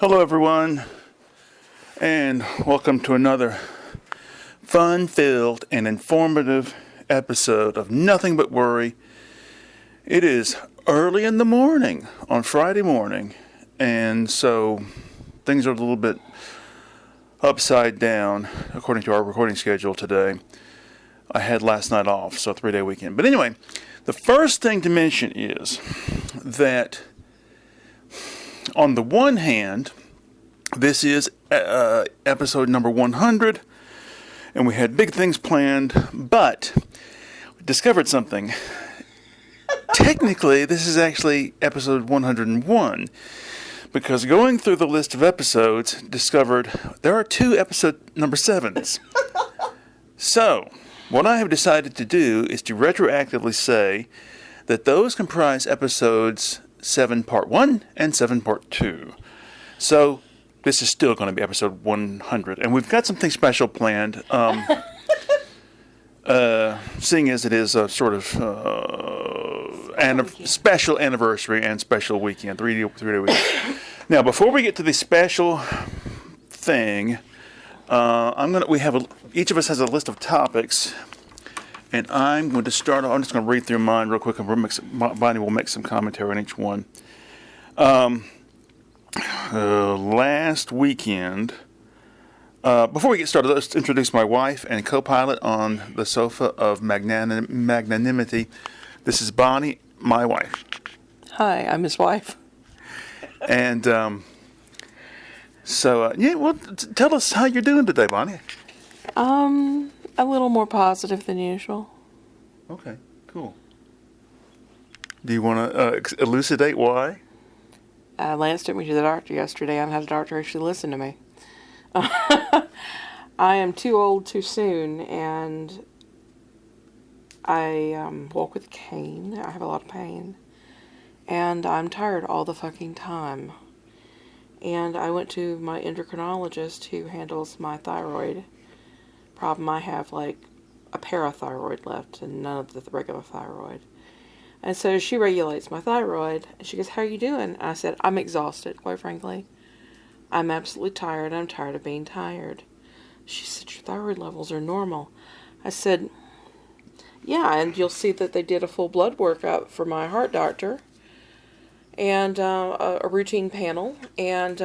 Hello, everyone, and welcome to another fun-filled and informative episode of Nothing But Worry. It is early in the morning on Friday morning, and so things are a little bit upside down according to our recording schedule today. I had last night off, so a 3-day weekend. But anyway, the first thing to mention is that on the one hand, this is episode number 100, and we had big things planned, but we discovered something. Technically, this is actually episode 101, because going through the list of episodes, discovered there are 2 episode number 7s. So, what I have decided to do is to retroactively say that those comprise episodes 7 part 1 and 7 part 2. So, this is still going to be episode 100. And we've got something special planned, seeing as it is a sort of special anniversary and special weekend, 3-day weekend. Now, before we get to the special thing, each of us has a list of topics. And I'm going to start off. I'm just going to read through mine real quick, and Bonnie will make some commentary on each one. Last weekend, before we get started, let's introduce my wife and co-pilot on the sofa of magnanimity. This is Bonnie, my wife. Hi, I'm his wife. And tell us how you're doing today, Bonnie. A little more positive than usual. Okay, cool. Do you want to elucidate why? Lance took me to the doctor yesterday. I haven't had the doctor actually listen to me. I am too old too soon, and I walk with a cane. I have a lot of pain. And I'm tired all the fucking time. And I went to my endocrinologist who handles my thyroid problem. I have like a parathyroid left and none of the regular thyroid. And so she regulates my thyroid, and she goes, "How are you doing?" And I said, "I'm exhausted, quite frankly. I'm absolutely tired. I'm tired of being tired." She said, "Your thyroid levels are normal." I said, "Yeah, and you'll see that they did a full blood workup for my heart doctor and a routine panel, and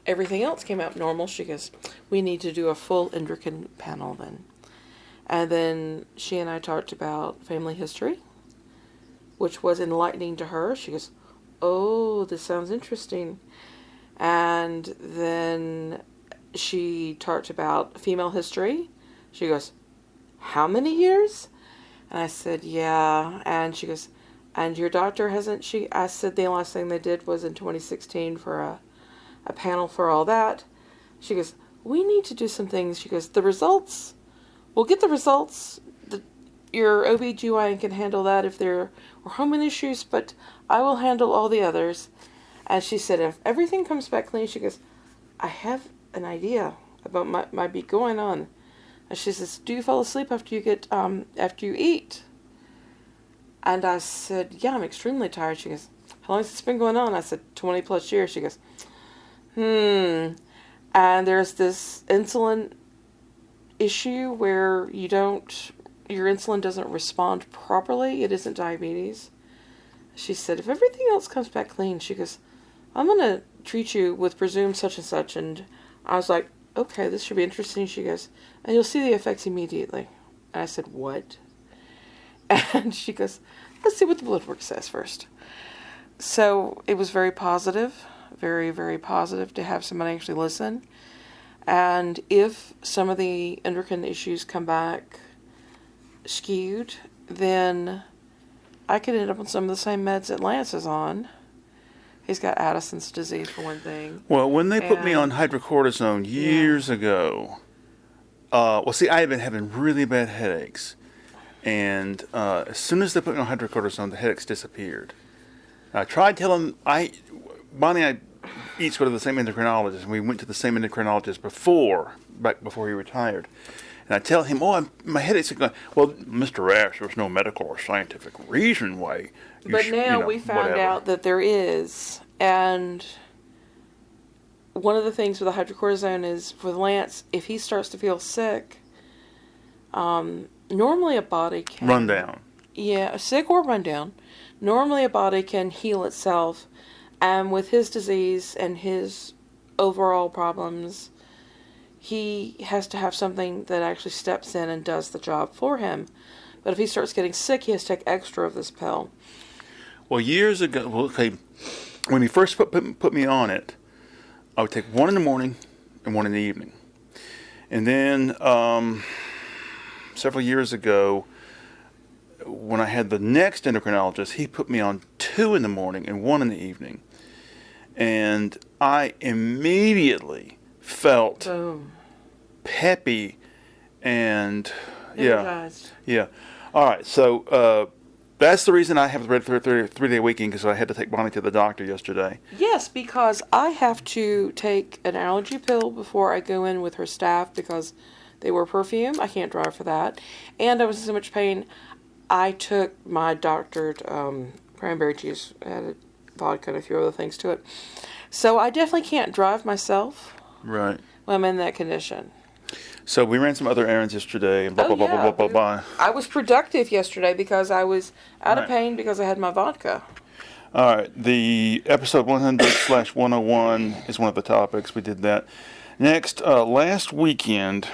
everything else came out normal." She goes, "We need to do a full endocrine panel then." And then she and I talked about family history, which was enlightening to her. She goes, "Oh, this sounds interesting." And then she talked about female history. She goes, "How many years?" And I said, "Yeah." And she goes, "And your doctor hasn't?" I said the last thing they did was in 2016 for a panel for all that. She goes, "We need to do some things." She goes, we'll get the results. Your OB/GYN can handle that if there are hormone issues, but I will handle all the others." And she said, "If everything comes back clean," she goes, "I have an idea about might be going on." And she says, "Do you fall asleep after you eat?" And I said, "Yeah, I'm extremely tired." She goes, "How long has this been going on?" I said, 20 plus years. She goes, And there's this insulin issue where your insulin doesn't respond properly. It isn't diabetes. She said, "If everything else comes back clean," she goes, "I'm going to treat you with presumed such and such." And I was like, "Okay, this should be interesting." She goes, "And you'll see the effects immediately." And I said, "What?" And she goes, "Let's see what the blood work says first." So it was very positive, very, very positive to have somebody actually listen. And if some of the endocrine issues come back skewed, then I could end up on some of the same meds that Lance is on. He's got Addison's disease, for one thing. Well, when they put me on hydrocortisone years ago, I had been having really bad headaches. And as soon as they put me on hydrocortisone, the headaches disappeared. I tried telling Bonnie and I each go to the same endocrinologist, and we went to the same endocrinologist back before he retired. And I tell him, my headaches are going. Well, Mr. Ash, there's no medical or scientific reason why. But now we found out that there is, and one of the things with the hydrocortisone is with Lance, if he starts to feel sick, normally a body can... Run down. Yeah, sick or run down. Normally a body can heal itself. And with his disease and his overall problems, he has to have something that actually steps in and does the job for him. But if he starts getting sick, he has to take extra of this pill. Well, years ago, when he first put me on it, I would take one in the morning and one in the evening. And then several years ago, when I had the next endocrinologist, he put me on 2 in the morning and 1 in the evening. And I immediately felt Boom. peppy and Energized. yeah. All right, so that's the reason I have the 3-day weekend, because I had to take Bonnie to the doctor yesterday. Yes, because I have to take an allergy pill before I go in with her staff because they wear perfume. I can't drive for that. And I was in so much pain. I took my doctored cranberry juice, added vodka and a few other things to it. So I definitely can't drive myself Right. when I'm in that condition. So we ran some other errands yesterday, and blah, blah, blah, blah, blah, blah. I was productive yesterday because I was out of Right. pain because I had my vodka. All right, the episode 100/101 is one of the topics. We did that. Next, last weekend,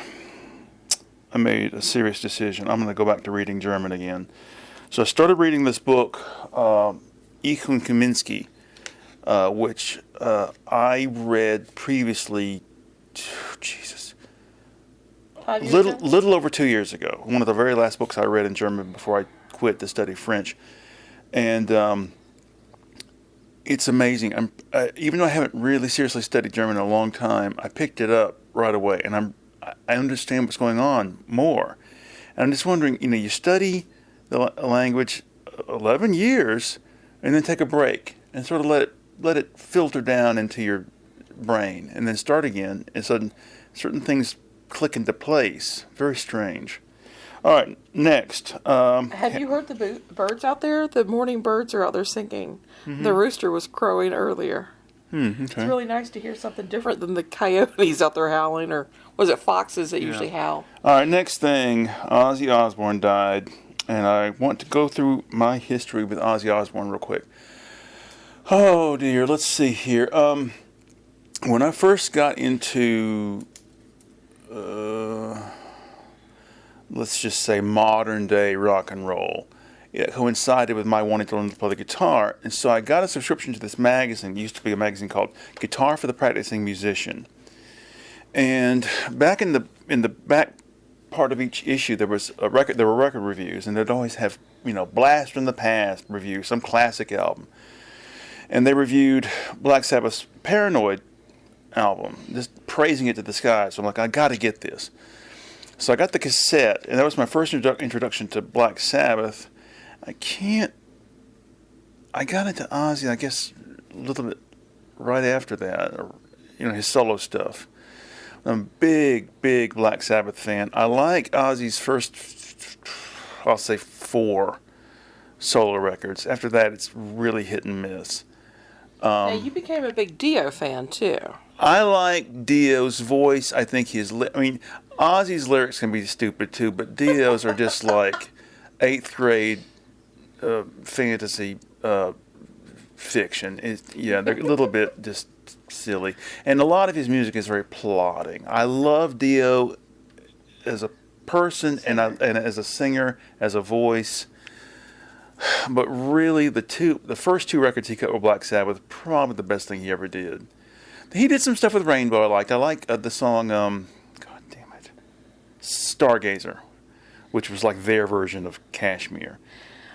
I made a serious decision. I'm going to go back to reading German again. So I started reading this book, Ich und Kaminsky, which I read previously, Jesus, 5 years ago? little over 2 years ago. One of the very last books I read in German before I quit to study French. And it's amazing. Even though I haven't really seriously studied German in a long time, I picked it up right away, and I understand what's going on more. And I'm just wondering, you study the language 11 years, and then take a break and sort of let it filter down into your brain, and then start again, and certain things click into place. Very strange. All right, next. Have you heard the birds out there? The morning birds are out there singing. Mm-hmm. The rooster was crowing earlier. Okay. It's really nice to hear something different than the coyotes out there howling, or was it foxes that usually howl? All right, next thing. Ozzy Osbourne died, and I want to go through my history with Ozzy Osbourne real quick. Oh dear, let's see here. When I first got into, let's just say, modern day rock and roll, it coincided with my wanting to learn to play the guitar, and so I got a subscription to this magazine. It used to be a magazine called Guitar for the Practicing Musician. And back in the back part of each issue, there were record reviews, and they'd always have blast from the past review, some classic album. And they reviewed Black Sabbath's Paranoid album, just praising it to the sky. So I'm like, I got to get this. So I got the cassette, and that was my first introduction to Black Sabbath. I got into Ozzy, I guess, a little bit right after that, or, his solo stuff. I'm a big Black Sabbath fan. I like Ozzy's first, I'll say, 4 solo records. After that, it's really hit and miss. Now, you became a big Dio fan, too. I like Dio's voice. I think Ozzy's lyrics can be stupid, too, but Dio's are just like 8th grade fantasy fiction. They're a little bit just silly. And a lot of his music is very plodding. I love Dio as a person and as a singer, as a voice. But really, the first 2 records he cut with Black Sabbath, probably the best thing he ever did. He did some stuff with Rainbow I liked. I like the song, God damn it, Stargazer, which was like their version of Kashmir.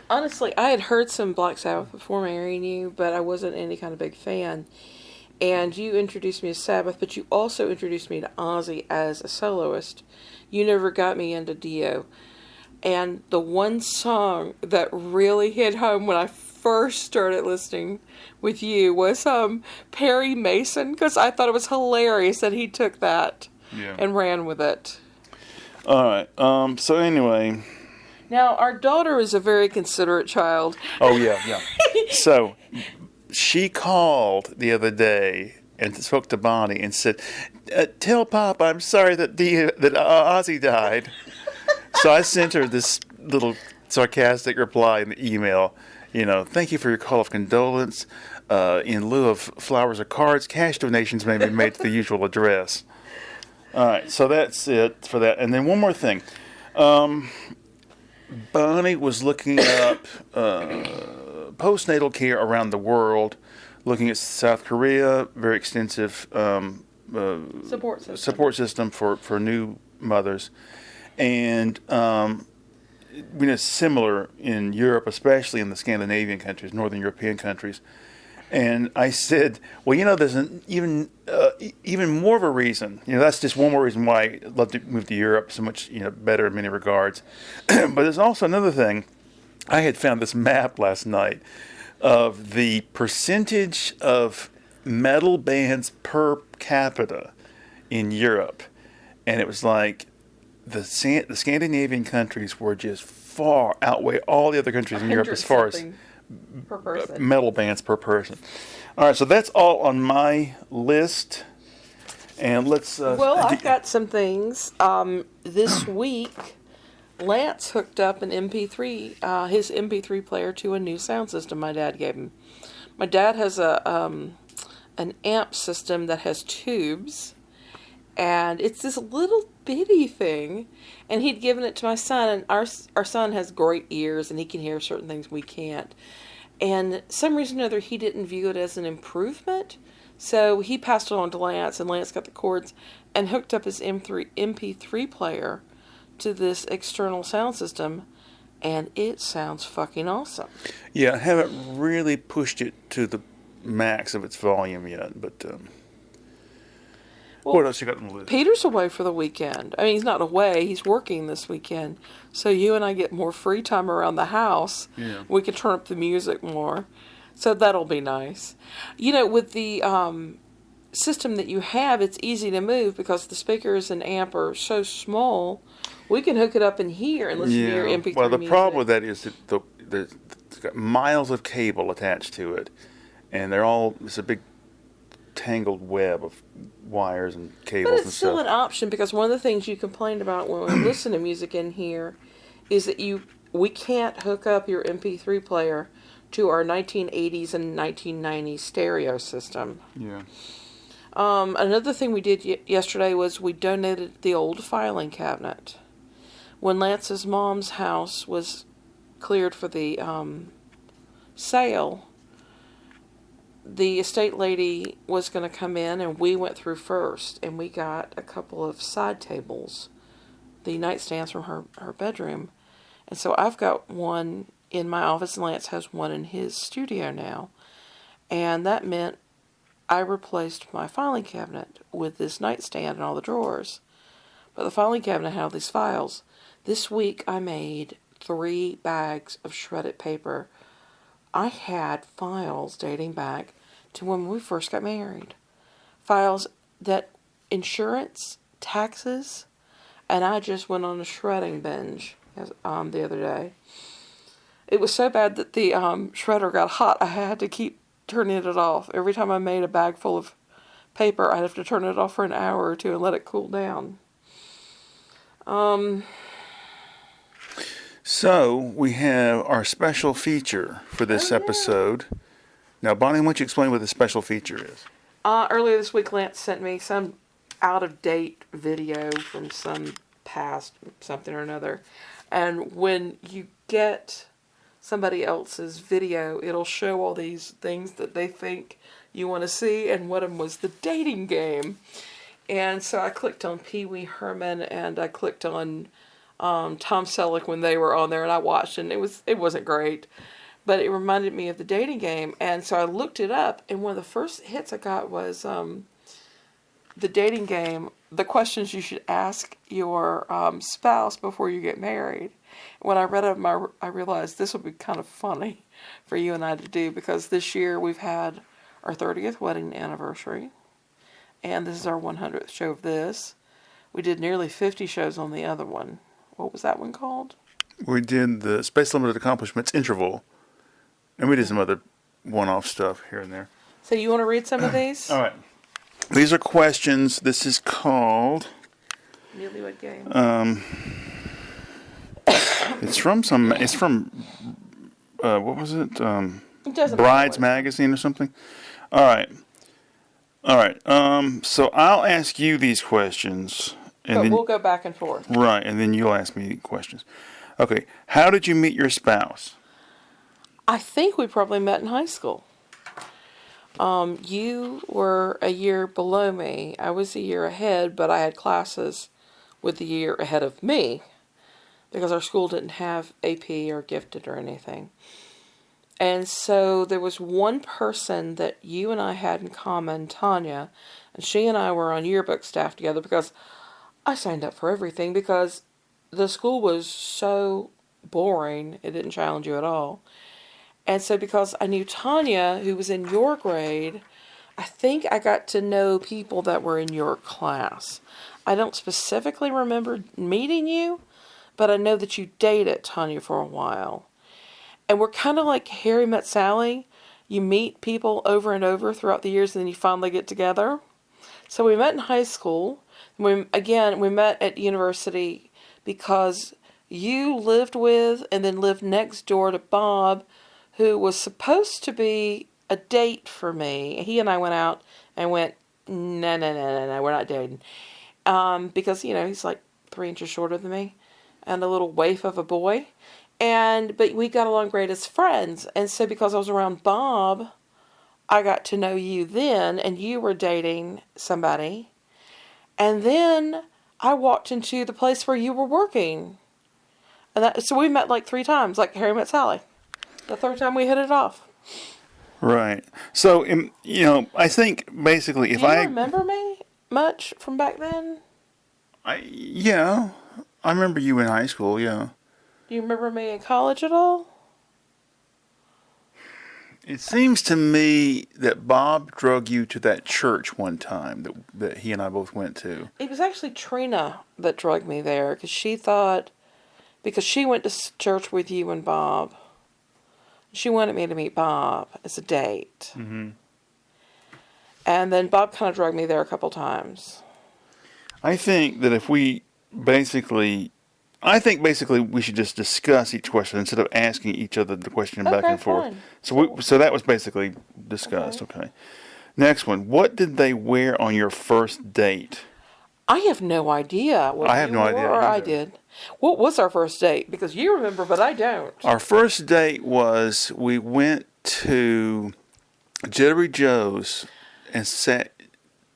Honestly, I had heard some Black Sabbath before marrying you, but I wasn't any kind of big fan. And you introduced me to Sabbath, but you also introduced me to Ozzy as a soloist. You never got me into Dio. And the one song that really hit home when I first started listening with you was Perry Mason, because I thought it was hilarious that he took that and ran with it. All right. So anyway. Now, our daughter is a very considerate child. Oh, yeah. So she called the other day and spoke to Bonnie and said, "Tell Pop I'm sorry that Ozzy died." So I sent her this little sarcastic reply in the email. Thank you for your call of condolence. In lieu of flowers or cards, cash donations may be made to the usual address. All right, so that's it for that. And then one more thing. Bonnie was looking up postnatal care around the world, looking at South Korea, very extensive support system for new mothers. And similar in Europe, especially in the Scandinavian countries, Northern European countries. And I said, well, there's even more of a reason. That's just one more reason why I'd love to move to Europe so much, better in many regards. But there's also another thing. I had found this map last night of the percentage of metal bands per capita in Europe. And it was like the Scandinavian countries were just far outweigh all the other countries in Europe as far as per person. Metal bands per person. All right, so that's all on my list. And let's... I've got some things. This week, Lance hooked up his MP3 player to a new sound system my dad gave him. My dad has an amp system that has tubes, and it's this little bitty thing, and he'd given it to my son, and our son has great ears, and he can hear certain things we can't. And some reason or other, he didn't view it as an improvement, so he passed it on to Lance, and Lance got the cords and hooked up his MP3 player to this external sound system, and it sounds fucking awesome. Yeah, I haven't really pushed it to the max of its volume yet, but... what else you got on the list? Peter's away for the weekend. I mean, he's not away. He's working this weekend. So you and I get more free time around the house. Yeah. We can turn up the music more. So that'll be nice. With the system that you have, it's easy to move because the speakers and amp are so small. We can hook it up in here and listen to your MP3 Well, the music. problem with that is that it's got miles of cable attached to it. And it's a big tangled web of wires and cables and stuff. But it's still an option because one of the things you complained about when we listen to music in here is that we can't hook up your MP3 player to our 1980s and 1990s stereo system. Yeah. Another thing we did yesterday was we donated the old filing cabinet. When Lance's mom's house was cleared for the sale, the estate lady was going to come in, and we went through first, and we got a couple of side tables, the nightstands from her bedroom. And so I've got one in my office, and Lance has one in his studio now. And that meant I replaced my filing cabinet with this nightstand and all the drawers. But the filing cabinet had all these files. This week I made 3 bags of shredded paper. I had files dating back to when we first got married. Files that insurance, taxes, and I just went on a shredding binge the other day. It was so bad that the shredder got hot. I had to keep turning it off. Every time I made a bag full of paper, I'd have to turn it off for an hour or two and let it cool down. So we have our special feature for this episode. Now, Bonnie, why don't you explain what the special feature is? Earlier this week, Lance sent me some out-of-date video from some past something or another. And when you get somebody else's video, it'll show all these things that they think you want to see, and one of them was the dating game. And so I clicked on Pee Wee Herman, and I clicked on Tom Selleck when they were on there, and I watched, and it wasn't great. But it reminded me of the dating game, and so I looked it up, and one of the first hits I got was the dating game, the questions you should ask your spouse before you get married. When I read them, I realized this would be kind of funny for you and I to do, because this year we've had our 30th wedding anniversary, and this is our 100th show of this. We did nearly 50 shows on the other one. What was that one called? We did the Space Limited Accomplishments interval. And we did some other one-off stuff here and there. So you want to read some of these? All right. These are questions. This is called. Newlywed Game. It's from some. It's from. What was it? It doesn't Brides matter. Magazine or something. All right. All right. So I'll ask you these questions, and But then we'll go back and forth. right, and then you'll ask me questions. Okay. How did you meet your spouse? I think we probably met in high school. You were a year below me. I was a year ahead, but I had classes with the year ahead of me because our school didn't have AP or gifted or anything. And so there was one person that you and I had in common, Tanya, and she and I were on yearbook staff together because I signed up for everything because the school was so boring, it didn't challenge you at all. And so because I knew Tanya, who was in your grade, I think I got to know people that were in your class. I don't specifically remember meeting you, but I know that you dated Tanya for a while. And we're kind of like Harry Met Sally. You meet people over and over throughout the years and then you finally get together. So we met in high school. We met at university because you lived with and then lived next door to Bob, who was supposed to be a date for me. He and I went out and went, no, we're not dating. Because, he's like 3 inches shorter than me and a little waif of a boy. But we got along great as friends. And so because I was around Bob, I got to know you then, and you were dating somebody. And then I walked into the place where you were working. So we met like 3 times, like Harry Met Sally. The third time we hit it off. Right. So, I think basically if Do you I remember me much from back then? yeah, I remember you in high school. Yeah. Do you remember me in college at all? It seems to me that Bob drug you to that church one time that he and I both went to. It was actually Trina that drugged me there because she went to church with you and Bob. She wanted me to meet Bob as a date. Mm-hmm. And then Bob kind of drugged me there a couple times. I think basically we should just discuss each question instead of asking each other the question back Okay, and forth. fine. So that was basically discussed. Okay. Next one. What did they wear on your first date? I have no idea what I have you no wore idea or I either. did. What was our first date? Because you remember, but I don't. Our first date was we went to Jittery Joe's and sat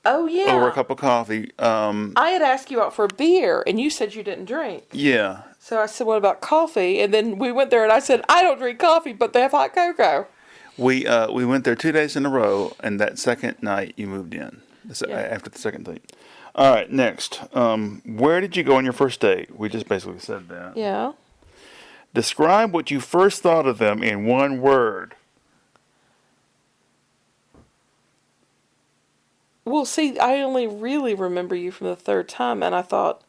Oh, yeah. over a cup of coffee. I had asked you out for a beer, and you said you didn't drink. Yeah. So I said, what about coffee? And then we went there, and I said, I don't drink coffee, but they have hot cocoa. We went there 2 days in a row, and that second night you moved in. After the second date. All right, next. Where did you go on your first date? We just basically said that. Yeah. Describe what you first thought of them in one word. Well, see, I only really remember you from the third time, and I thought,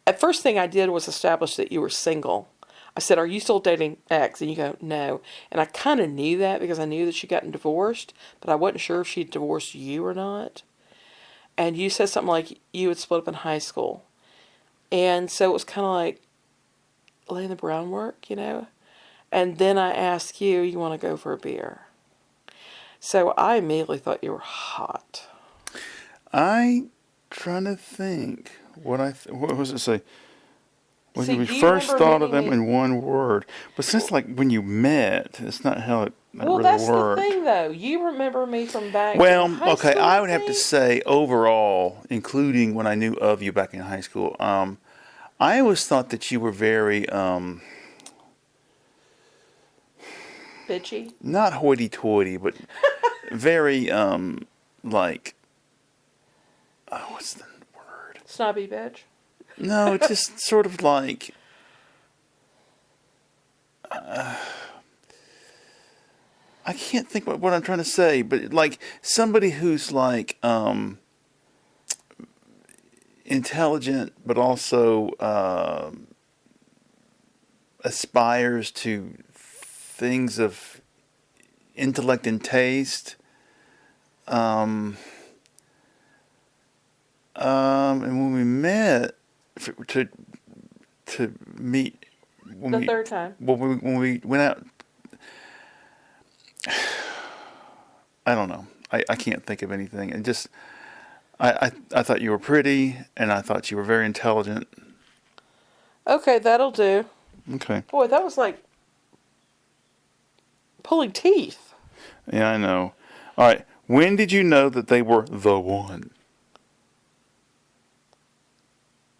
at first thing I did was establish that you were single. I said, are you still dating X? And you go, no. And I kind of knew that because I knew that she'd gotten divorced, but I wasn't sure if she'd divorced you or not. And you said something like you had split up in high school. And so it was kind of like laying the groundwork, And then I asked you, you want to go for a beer? So I immediately thought you were hot. I trying to think what was it say? When See, we do you first remember thought of meeting them me- in one word, but since like when you met, it's not how it Well, really that's worked. the thing, though. You remember me from back Well, in high okay, school, I would have to think? say overall, including when I knew of you back in high school, I always thought that you were very Bitchy. not hoity-toity, but very like what's the word? Snobby bitch. No, it's just sort of like I can't think what I'm trying to say, but like somebody who's like intelligent, but also aspires to things of intellect and taste. And when we met to meet The third time. when we went out, I don't know. I can't think of anything. And just I thought you were pretty, and I thought you were very intelligent. Okay, that'll do. Okay. Boy, that was like pulling teeth. Yeah, I know. All right. When did you know that they were the one?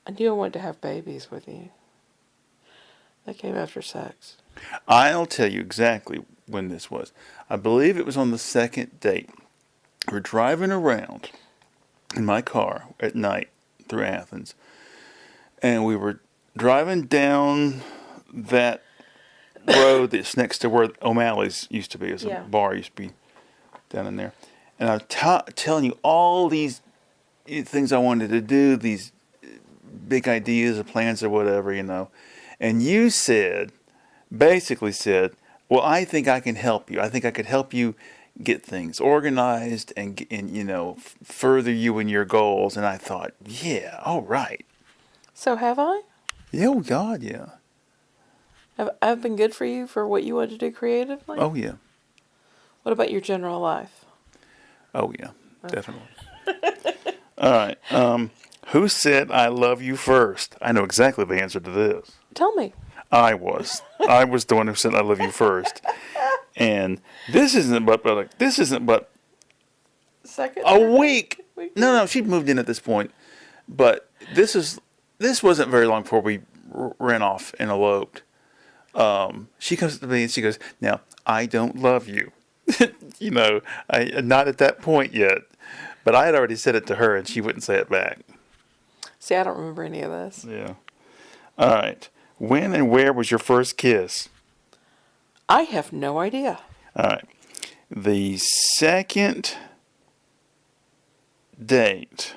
I knew I wanted to have babies with you. That came after sex. I'll tell you exactly when this was. I believe it was on the second date. We're driving around in my car at night through Athens, and we were driving down that road that's next to where O'Malley's used to be. It was a bar used to be down in there. And I'm telling you all these things I wanted to do, these big ideas or plans or whatever, you know. And you basically said, well, I think I can help you. I think I could help you get things organized and you know, further you in your goals. And I thought, yeah, all right. So have I? Yeah, oh God, yeah. Have I been good for you for what you want to do creatively? Oh, yeah. What about your general life? Oh, yeah, definitely. All right. Who said I love you first? I know exactly the answer to this. Tell me. I was. I was the one who said I love you first. And this isn't but Second? a week. No, she'd moved in at this point. But this wasn't very long before we ran off and eloped. She comes to me and she goes, now, I don't love you. You know, not at that point yet. But I had already said it to her and she wouldn't say it back. See, I don't remember any of this. Yeah. All right. When and where was your first kiss? I have no idea. All right. The second date.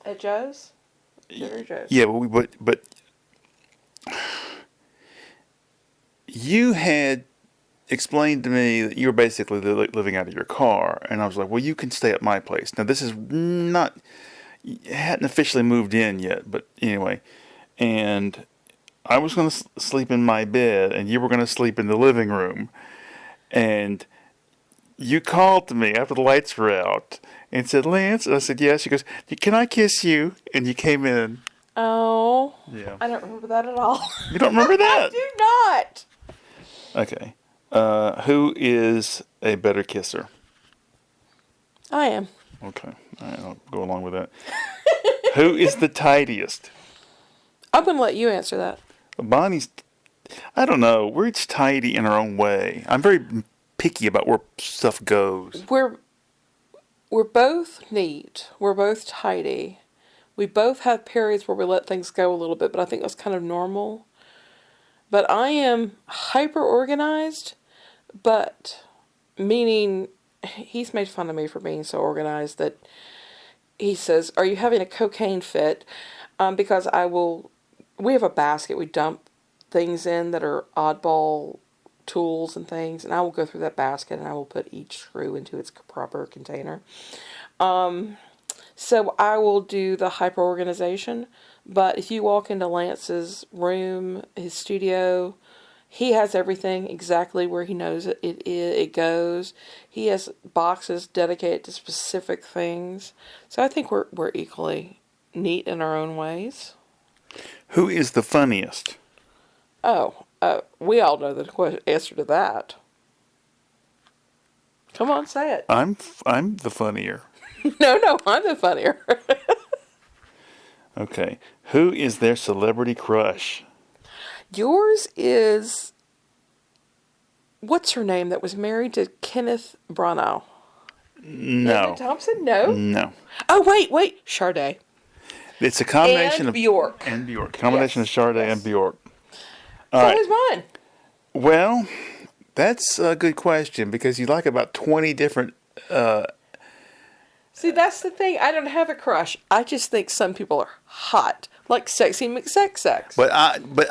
At Joe's? Dinner Joe's. Yeah, but you had explained to me that you were basically living out of your car, and I was like, well, you can stay at my place. Now, this is not, you hadn't officially moved in yet, but anyway, and I was going to sleep in my bed, and you were going to sleep in the living room, and you called to me after the lights were out and said, Lance, and I said, yes. She goes, can I kiss you? And you came in. Oh. Yeah. I don't remember that at all. You don't remember that? I do not. Okay. Who is a better kisser? I am. Okay. All right, I'll go along with that. Who is the tidiest? I'm going to let you answer that. Bonnie's, I don't know. We're each tidy in our own way. I'm very picky about where stuff goes. We're both neat. We're both tidy. We both have periods where we let things go a little bit, but I think that's kind of normal. But I am hyper organized, but meaning he's made fun of me for being so organized that he says, are you having a cocaine fit? Because we have a basket we dump things in that are oddball tools and things, and I will go through that basket and I will put each screw into its proper container. So I will do the hyper organization, but if you walk into Lance's room, his studio, he has everything exactly where he knows it goes. He has boxes dedicated to specific things. So I think we're equally neat in our own ways. Who is the funniest? Oh, we all know the answer to that. Come on, say it. I'm the funnier. No, I'm the funnier. Okay. Who is their celebrity crush? Yours is, what's her name that was married to Kenneth Branagh? No. David Thompson? No. No. Oh, wait. Sade. It's a combination And of Bjork. And Bjork. Combination Yes. of Sade Yes. and Bjork. So All right. is mine. Well, that's a good question because you like about 20 different. See, that's the thing. I don't have a crush. I just think some people are hot, like Sexy McSex. But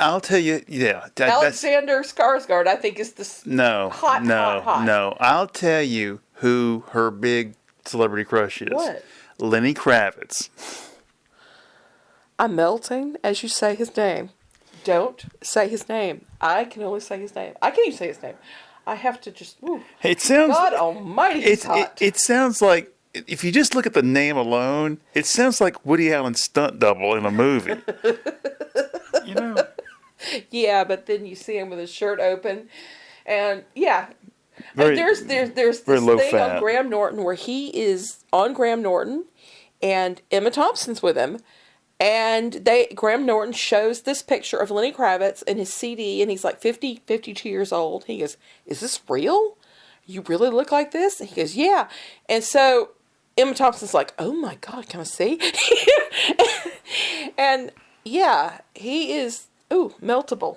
I'll tell you, yeah. Alexander Skarsgård, I think, is the hot. No. I'll tell you who her big celebrity crush is. What? Lenny Kravitz. I'm melting as you say his name. Don't say his name. I can only say his name. I can't even say his name. I have to just. Woo. It sounds. God Almighty, he's hot. It sounds like, if you just look at the name alone, it sounds like Woody Allen's stunt double in a movie. You know. Yeah, but then you see him with his shirt open, and yeah. Very- there's this very low thing fat. on Graham Norton where he is on Graham Norton, and Emma Thompson's with him, and Graham Norton shows this picture of Lenny Kravitz in his CD, and he's like 52 years old. He goes, "Is this real? You really look like this?" And he goes, "Yeah." And so Emma Thompson's like, "Oh my God, can I see?" And yeah, he is meltable.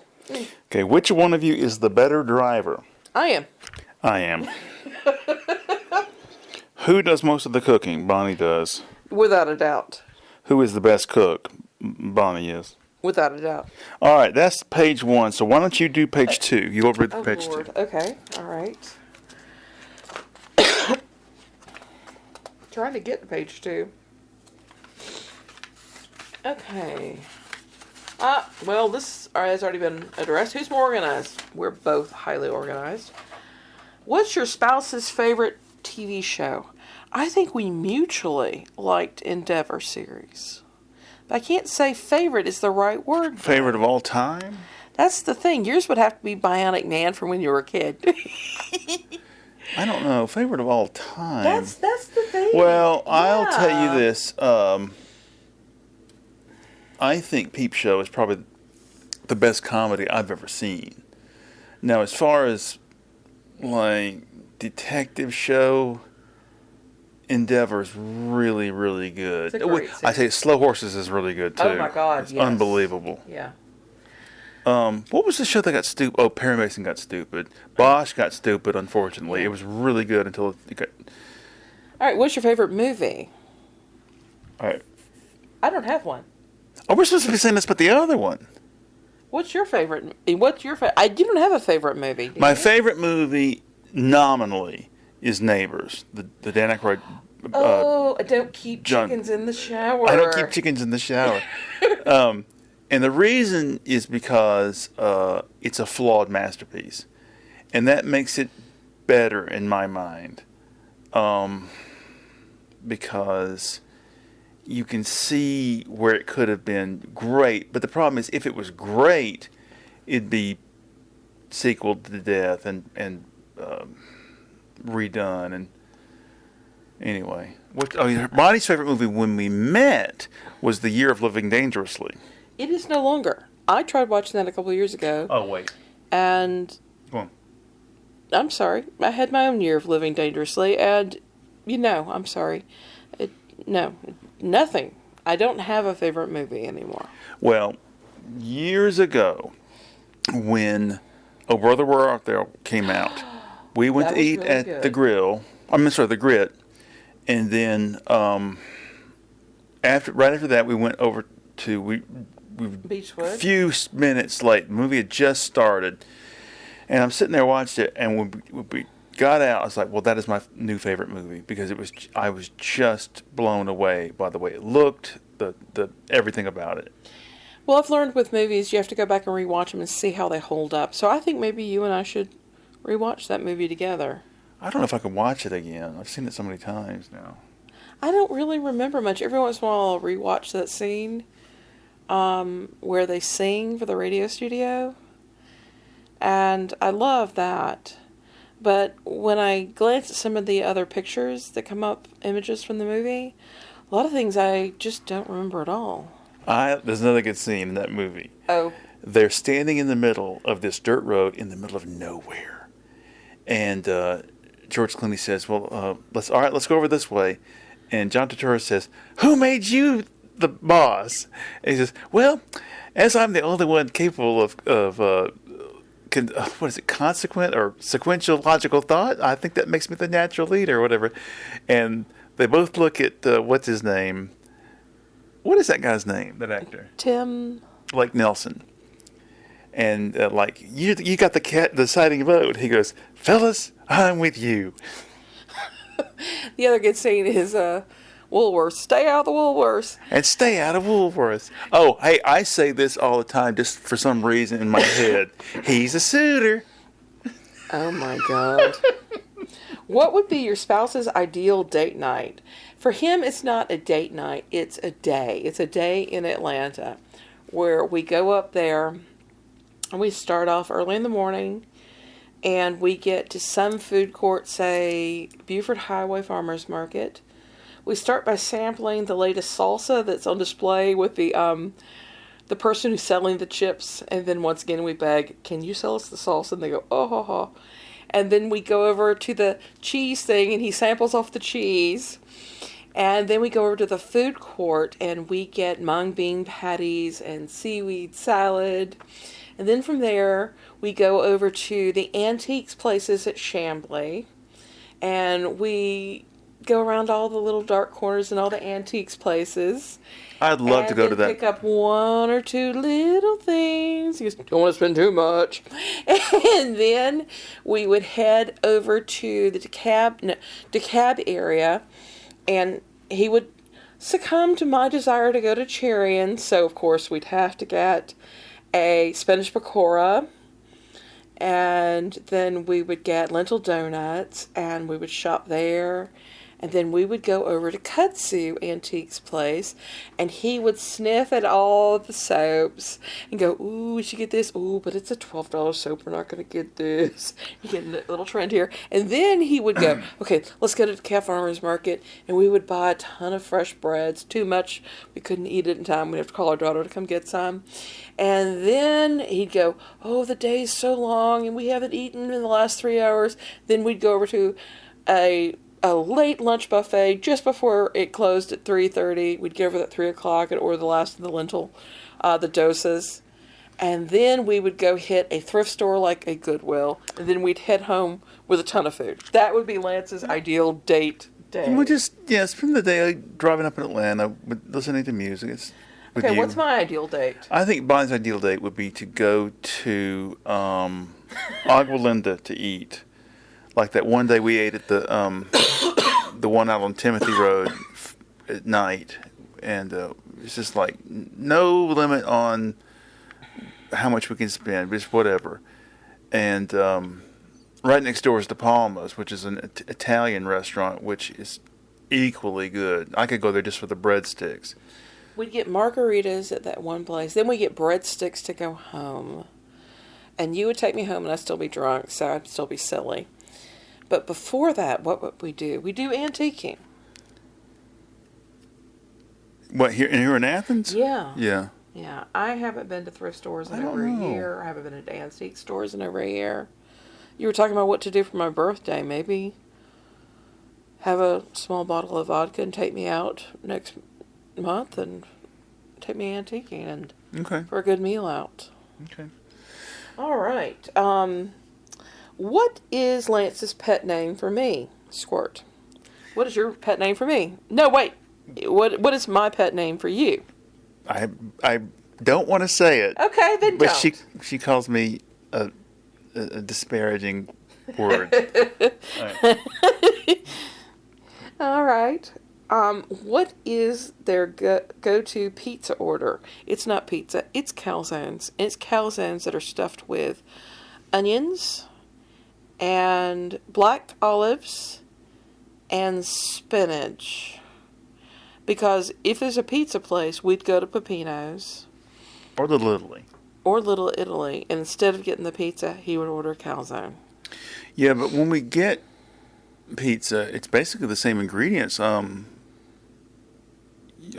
Okay, which one of you is the better driver? I am. I am. Who does most of the cooking? Bonnie does. Without a doubt. Who is the best cook? Bonnie is. Without a doubt. All right, that's page 1. So why don't you do page 2? You'll read Oh, page Lord. 2. Okay. All right. Trying to get to page 2. Okay. Well, this has already been addressed. Who's more organized? We're both highly organized. What's your spouse's favorite TV show? I think we mutually liked Endeavor series. But I can't say favorite is the right word. Favorite of all time? That's the thing. Yours would have to be Bionic Man from when you were a kid. I don't know. Favorite of all time. That's the thing. Well, I'll tell Yeah. you this. I think Peep Show is probably the best comedy I've ever seen. Now, as far as like detective show, Endeavor's really, really good. It's a great I say Slow Horses is really good too. Oh my God, it's yes. unbelievable. Yeah. What was the show that got stupid? Oh, Perry Mason got stupid. Bosch got stupid. Unfortunately, it was really good until it got. All right. What's your favorite movie? All right. I don't have one. Oh, we're supposed to be saying this, but the other one. What's your favorite? What's your favorite? You don't have a favorite movie. Do My you? favorite movie, nominally, is Neighbors. The Dan Aykroyd. I don't keep John- chickens in the shower. I don't keep chickens in the shower. And the reason is because it's a flawed masterpiece. And that makes it better in my mind. Because you can see where it could have been great. But the problem is, if it was great, it'd be sequeled to death and redone. And anyway, Bonnie's favorite movie when we met was The Year of Living Dangerously. It is no longer. I tried watching that a couple of years ago, Oh, wait. and Go on. I'm sorry. I had my own year of living dangerously, and I'm sorry. No, nothing. I don't have a favorite movie anymore. Well, years ago, when Oh Brother Where Art Thou came out, we went That to was eat really at good. the grill. The Grit. And then right after that, we went over to we Beechwood. few minutes late. The movie had just started, and I'm sitting there watching it. And when we got out, I was like, "Well, that is my new favorite movie," because I was just blown away by the way it looked, the everything about it. Well, I've learned with movies, you have to go back and rewatch them and see how they hold up. So I think maybe you and I should rewatch that movie together. I don't know if I could watch it again. I've seen it so many times now. I don't really remember much. Every once in a while, I'll rewatch that scene where they sing for the radio studio. And I love that. But when I glance at some of the other pictures that come up, images from the movie, a lot of things I just don't remember at all. There's another good scene in that movie. Oh, They're standing in the middle of this dirt road in the middle of nowhere. And George Clooney says, "Well, let's go over this way." And John Turturro says, "Who made you the boss?" And he says, "Well, as I'm the only one capable of what is it, consequent or sequential logical thought, I think that makes me the natural leader," or whatever. And they both look at what's his name? What is that guy's name? That actor? Tim. Blake Nelson. And you got the deciding vote. He goes, "Fellas, I'm with you." The other good scene is Woolworths. Stay out of the Woolworths. And stay out of Woolworths. Oh, hey, I say this all the time just for some reason in my head. He's a suitor. Oh my God. What would be your spouse's ideal date night? For him, it's not a date night. It's a day. It's a day in Atlanta where we go up there and we start off early in the morning and we get to some food court, say Buford Highway Farmers Market. We start by sampling the latest salsa that's on display with the person who's selling the chips, and then once again we beg, "Can you sell us the salsa?" And they go, "Oh, ha, ha." And then we go over to the cheese thing, and he samples off the cheese. And then we go over to the food court, and we get mung bean patties and seaweed salad. And then from there, we go over to the antiques places at Chamblee, and we go around all the little dark corners and all the antiques places. I'd love to go to that. Pick up one or two little things. He goes, "Don't want to spend too much." And then we would head over to the DeKalb area, and he would succumb to my desire to go to Cherrion. So, of course, we'd have to get a Spanish pakora, and then we would get lentil donuts, and we would shop there. And then we would go over to Kutsu Antiques Place, and he would sniff at all the soaps and go, "Ooh, we should get this. Ooh, but it's a $12 soap. We're not going to get this." You're getting a little trend here. And then he would go, "Okay, let's go to the Cat Farmers Market," and we would buy a ton of fresh breads. Too much. We couldn't eat it in time. We'd have to call our daughter to come get some. And then he'd go, "Oh, the day's so long, and we haven't eaten in the last 3 hours." Then we'd go over to a late lunch buffet just before it closed at 3:30. We'd get over at 3 o'clock and order the last of the lentil, the doses. And then we would go hit a thrift store like a Goodwill. And then we'd head home with a ton of food. That would be Lance's ideal date day. And we just, spend the day driving up in Atlanta, listening to music. It's with Okay, you. what's my ideal date? I think Bonnie's ideal date would be to go to Agualinda to eat. Like that one day we ate at the one out on Timothy Road at night, and it's just like no limit on how much we can spend, just whatever. And right next door is De Palma's, which is an Italian restaurant, which is equally good. I could go there just for the breadsticks. We'd get margaritas at that one place. Then we get breadsticks to go home. And you would take me home and I'd still be drunk, so I'd still be silly. But before that, what would we do? We do antiquing. What, here in Athens? Yeah. Yeah. Yeah. I haven't been to thrift stores in I don't over know. a year. I haven't been to antique stores in over a year. You were talking about what to do for my birthday. Maybe have a small bottle of vodka and take me out next month and take me antiquing and Okay. for a good meal out. Okay. All right. What is Lance's pet name for me? Squirt. What is your pet name for me? No, wait. What is my pet name for you? I don't want to say it. Okay, then But don't. she calls me a disparaging word. All right. What is their go-to pizza order? It's not pizza. It's calzones. It's calzones that are stuffed with onions and black olives and spinach. Because if there's a pizza place, we'd go to Peppino's Or the Italy. or Little Italy. And instead of getting the pizza, he would order a calzone. Yeah, but when we get pizza, it's basically the same ingredients. I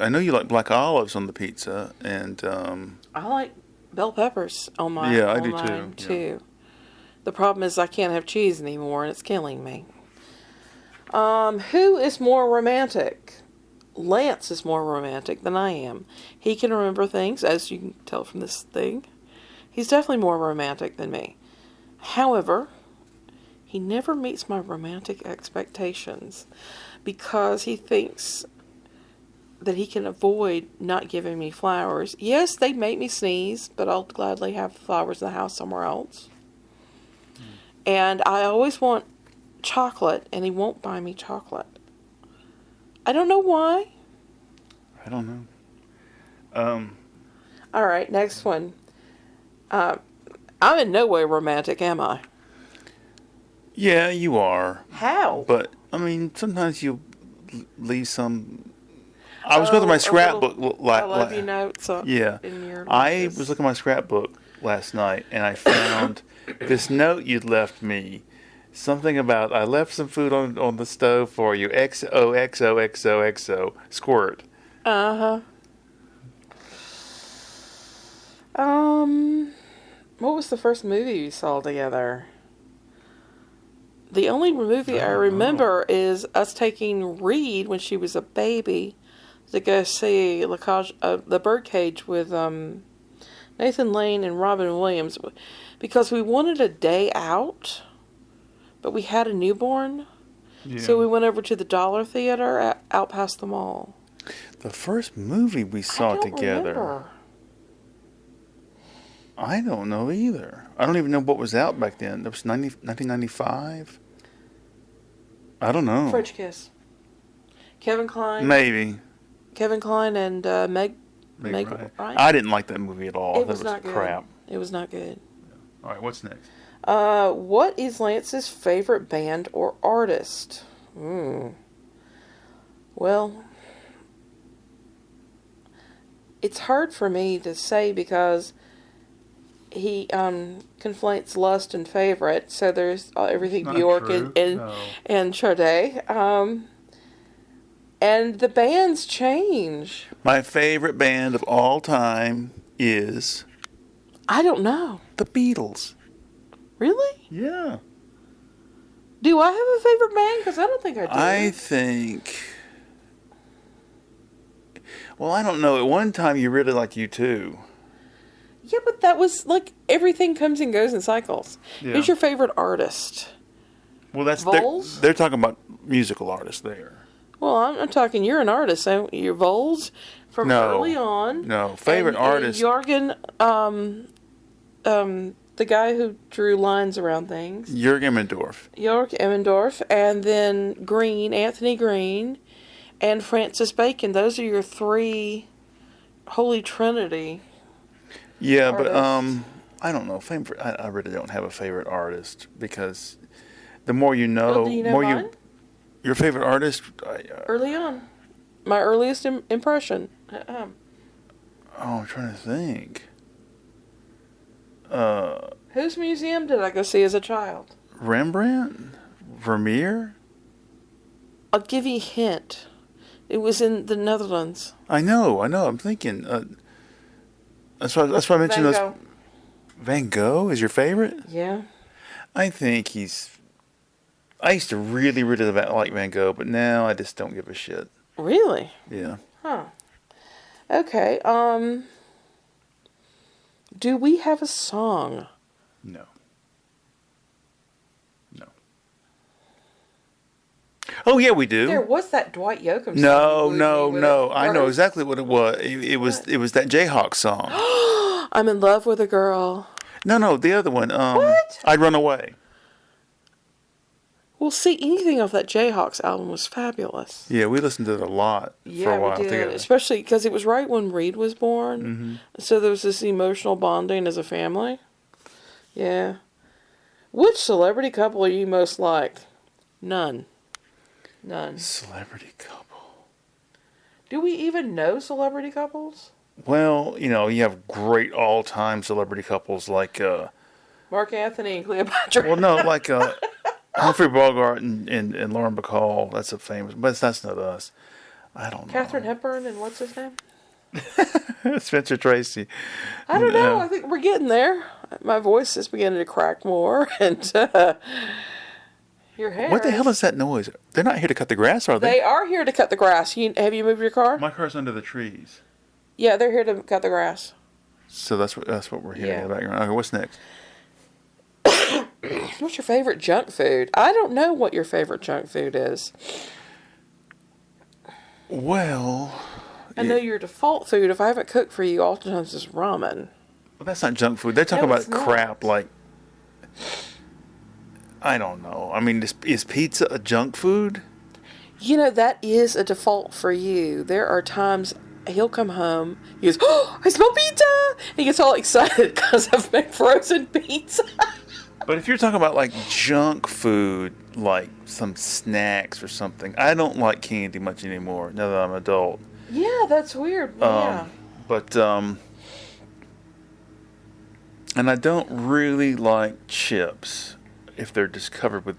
know you like black olives on the pizza, and I like bell peppers on my Yeah, I on do mine too, too. The problem is I can't have cheese anymore, and it's killing me. Who is more romantic? Lance is more romantic than I am. He can remember things, as you can tell from this thing. He's definitely more romantic than me. However, he never meets my romantic expectations because he thinks that he can avoid not giving me flowers. Yes, they make me sneeze, but I'll gladly have flowers in the house somewhere else. And I always want chocolate, and he won't buy me chocolate. I don't know why. I don't know. All right, next one. I'm in no way romantic, am I? Yeah, you are. How? But, I mean, sometimes you leave some... I was going through my A scrapbook. little I love you notes. Yeah. In your I lunches. was looking at my scrapbook last night, and I found this note you'd left me. Something about, I left some food on the stove for you. XOXOXOXO. Squirt. Uh huh. What was the first movie you saw together? The only movie I remember is us taking Reed when she was a baby to go see the Birdcage with Nathan Lane and Robin Williams because we wanted a day out, but we had a newborn. Yeah. So we went over to the Dollar Theater out past the mall. The first movie we saw together. Remember. I don't know either. I don't even know what was out back then. That was 1995? I don't know. French Kiss. Kevin Kline. Maybe. Kevin Kline and Meg Ryan. Ryan. I didn't like that movie at all. It was not good. Crap. It was not good. All right, what's next? What is Lance's favorite band or artist? Well, it's hard for me to say because he conflates lust and favorite. So there's everything Not Bjork true. and Sade. And the bands change. My favorite band of all time is I don't know. the Beatles. Really? Yeah. Do I have a favorite band? Because I don't think I do. I think... Well, I don't know. At one time, you really liked U2. Yeah, but that was like everything comes and goes in cycles. Yeah. Who's your favorite artist? Well, that's Voles? they're talking about musical artists there. Well, I'm talking. You're an artist, so you're Voles from No. early on. No, favorite artist. Jorgen, the guy who drew lines around things. Jürg Emmendorf. Jörg Emmendorf, and then Green, Anthony Green, and Francis Bacon. Those are your three holy trinity. Yeah, but artists. I don't know. I really don't have a favorite artist because the more you know, Well, do you know more mine? your favorite artist. Early on, my earliest impression. I'm trying to think. Whose museum did I go see as a child? Rembrandt, Vermeer. I'll give you a hint. It was in the Netherlands. I know. I'm thinking. That's why I mentioned Van those. Gogh. Van Gogh is your favorite? Yeah. I think he's. I used to really, really like Van Gogh, but now I just don't give a shit. Really? Yeah. Huh. Okay. Do we have a song? No. Oh yeah, we do. There was that Dwight Yoakam song. No. you glued me with I know first. exactly what it was. It was that Jayhawk song. I'm in love with a girl. No, the other one. What? I'd Run Away. Well, see, anything off that Jayhawks album was fabulous. Yeah, we listened to it a lot for Yeah, a while we did. together. Especially because it was right when Reed was born. Mm-hmm. So there was this emotional bonding as a family. Yeah. Which celebrity couple are you most like? None. Celebrity couple. Do we even know celebrity couples? Well, you have great all-time celebrity couples like, Mark Anthony and Cleopatra. well, no, like Humphrey Bogart and Lauren Bacall. That's a famous, but that's not us. I don't know. Katharine Hepburn and what's his name? Spencer Tracy. I don't know. I think we're getting there. My voice is beginning to crack more, and your hair. What the hell is that noise? They're not here to cut the grass, are they? They are here to cut the grass. Have you moved your car? My car's under the trees. Yeah, they're here to cut the grass. So that's what we're hearing Yeah. in the background. Okay, what's next? What's your favorite junk food? I don't know what your favorite junk food is. Well, I know your default food, if I haven't cooked for you, oftentimes is ramen. that's not junk food. They're talking No, about it's not. crap like, I don't know. I mean, is pizza a junk food? You know, that is a default for you. There are times he'll come home, he goes, "Oh, I smell pizza!" He gets all excited because I've made frozen pizza. But if you're talking about like junk food, like some snacks or something, I don't like candy much anymore now that I'm an adult. Yeah, that's weird. Yeah. But and I don't really like chips if they're just covered with,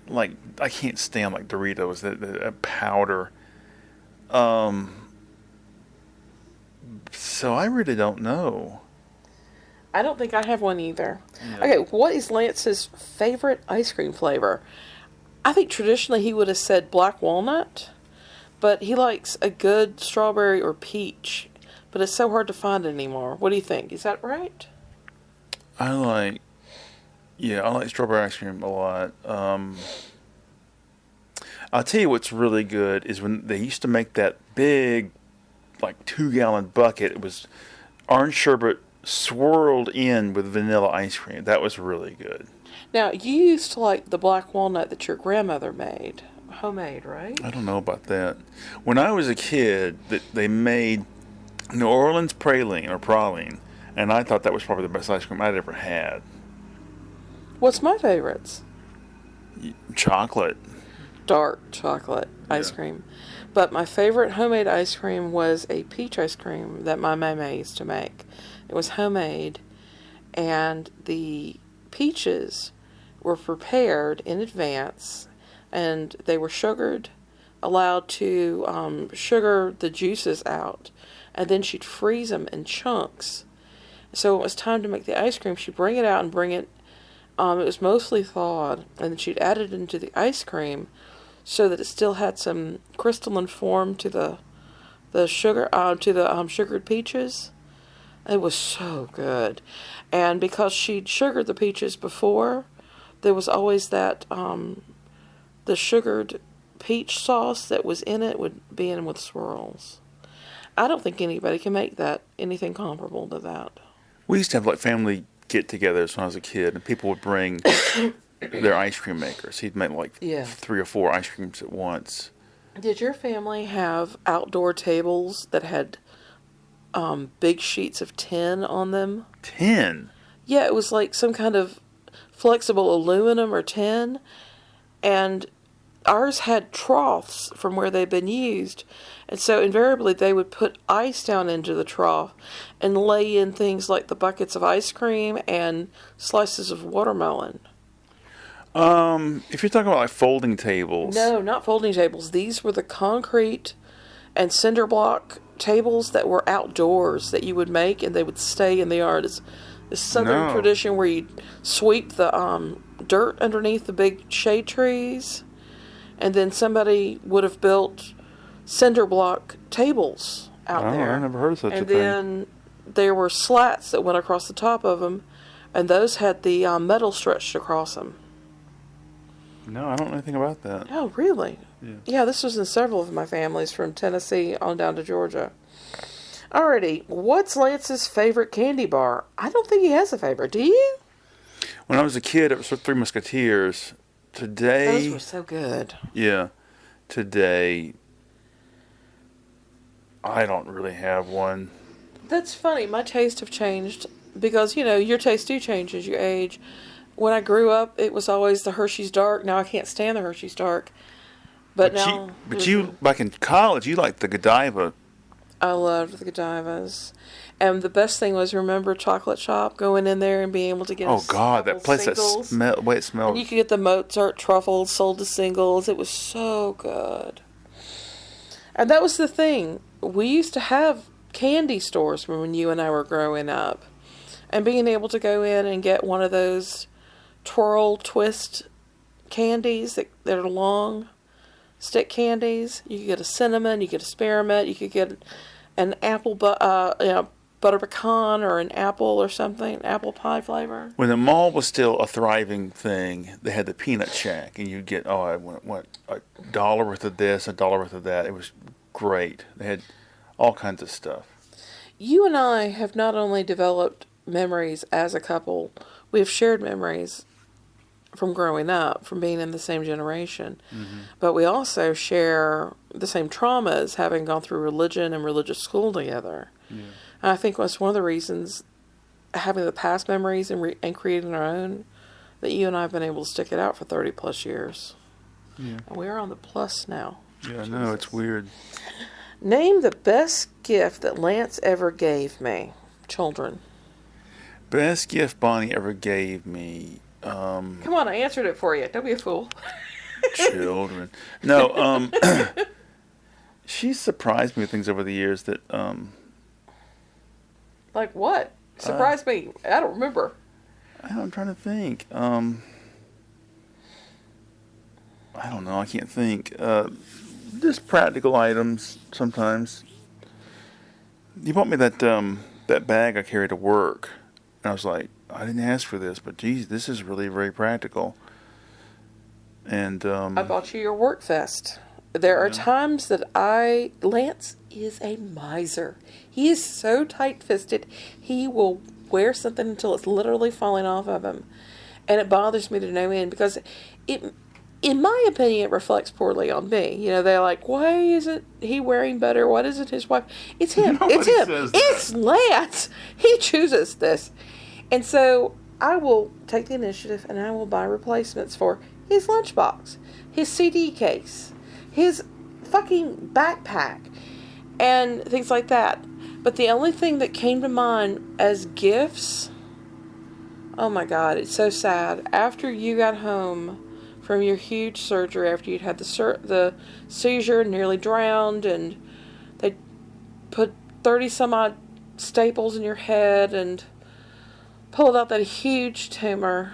like, I can't stand like Doritos, that powder. So I really don't know. I don't think I have one either. Yeah. Okay, what is Lance's favorite ice cream flavor? I think traditionally he would have said black walnut, but he likes a good strawberry or peach. But it's so hard to find anymore. What do you think? Is that right? I like, yeah, I like strawberry ice cream a lot. I'll tell you what's really good is when they used to make that big, like 2 gallon bucket. It was orange sherbet swirled in with vanilla ice cream. That was really good. Now, you used to like the black walnut that your grandmother made. Homemade, right? I don't know about that. When I was a kid, they made New Orleans praline or praline, and I thought that was probably the best ice cream I'd ever had. What's my favorites? Chocolate. Dark chocolate ice Yeah. cream. But my favorite homemade ice cream was a peach ice cream that my mama used to make. It was homemade, and the peaches were prepared in advance, and they were sugared, allowed to sugar the juices out, and then she'd freeze them in chunks. So when it was time to make the ice cream, she'd bring it out and bring it. It was mostly thawed, and then she'd add it into the ice cream, so that it still had some crystalline form to the sugar to the sugared peaches. It was so good, and because she'd sugared the peaches before, there was always that the sugared peach sauce that was in it would be in with swirls. I don't think anybody can make that anything comparable to that. We used to have like family get-togethers when I was a kid, and people would bring their ice cream makers. He'd make like Yeah. 3 or 4 ice creams at once. Did your family have outdoor tables that had big sheets of tin on them? 10. Yeah, it was like some kind of flexible aluminum or tin, and ours had troughs from where they'd been used, and so invariably they would put ice down into the trough and lay in things like the buckets of ice cream and slices of watermelon. If you're talking about like folding tables. No, not folding tables. These were the concrete and cinder block tables that were outdoors that you would make, and they would stay in the yard. It's a southern No. tradition where you'd sweep the dirt underneath the big shade trees, and then somebody would have built cinder block tables out Oh, there. I never heard of such a And thing. then there were slats that went across the top of them, and those had the metal stretched across them. No, I don't know anything about that. Oh, really? Yeah. Yeah, this was in several of my families from Tennessee on down to Georgia. Alrighty, what's Lance's favorite candy bar? I don't think he has a favorite. Do you? When I was a kid, it was Three Musketeers. Today, Those were so good. yeah, today, I don't really have one. That's funny. My tastes have changed because, you know, your taste do change as you age. When I grew up, it was always the Hershey's Dark. Now I can't stand the Hershey's Dark. But now... you, back in college, you liked the Godiva. I loved the Godivas. And the best thing was, remember Chocolate Shop? Going in there and being able to get Oh God, that place, singles. that way it And smelled. you could get the Mozart truffles sold to singles. It was so good. And that was the thing. We used to have candy stores when you and I were growing up. And being able to go in and get one of those twirl twist candies that are long stick candies. You could get a cinnamon, you could get a spearmint, you could get an apple, butter pecan or an apple or something, apple pie flavor. When the mall was still a thriving thing, they had the Peanut Shack, and you'd get, I want $1 worth of this, $1 worth of that. It was great. They had all kinds of stuff. You and I have not only developed memories as a couple, we have shared memories from growing up, from being in the same generation. But we also share the same traumas, having gone through religion and religious school together. Yeah. And I think that's one of the reasons, having the past memories and creating our own, that you and I have been able to stick it out for 30 plus years. Yeah. And we are on the plus now. Yeah, I know, it's weird. Name the best gift that Lance ever gave me. Children. Best gift Bonnie ever gave me. Come on, I answered it for you. Don't be a fool. Children. No, she's surprised me with things over the years that, Like what? Surprise me. I don't remember. I'm trying to think. I don't know, I can't think. Just practical items sometimes. You bought me that bag I carry to work. And I was like, I didn't ask for this, but geez, this is really very practical. And I bought you your work vest. There are times that Lance is a miser. He is so tight-fisted, he will wear something until it's literally falling off of him. And it bothers me to no end because in my opinion, it reflects poorly on me. You know, they're like, why isn't he wearing better? Why isn't his wife? It's him. Nobody It's him. says that. It's Lance. He chooses this. And so I will take the initiative and I will buy replacements for his lunchbox, his CD case, his fucking backpack, and things like that. But the only thing that came to mind as gifts, oh my God, it's so sad. After you got home from your huge surgery, after you'd had the seizure and nearly drowned, and they put 30 some odd staples in your head and pulled out that huge tumor.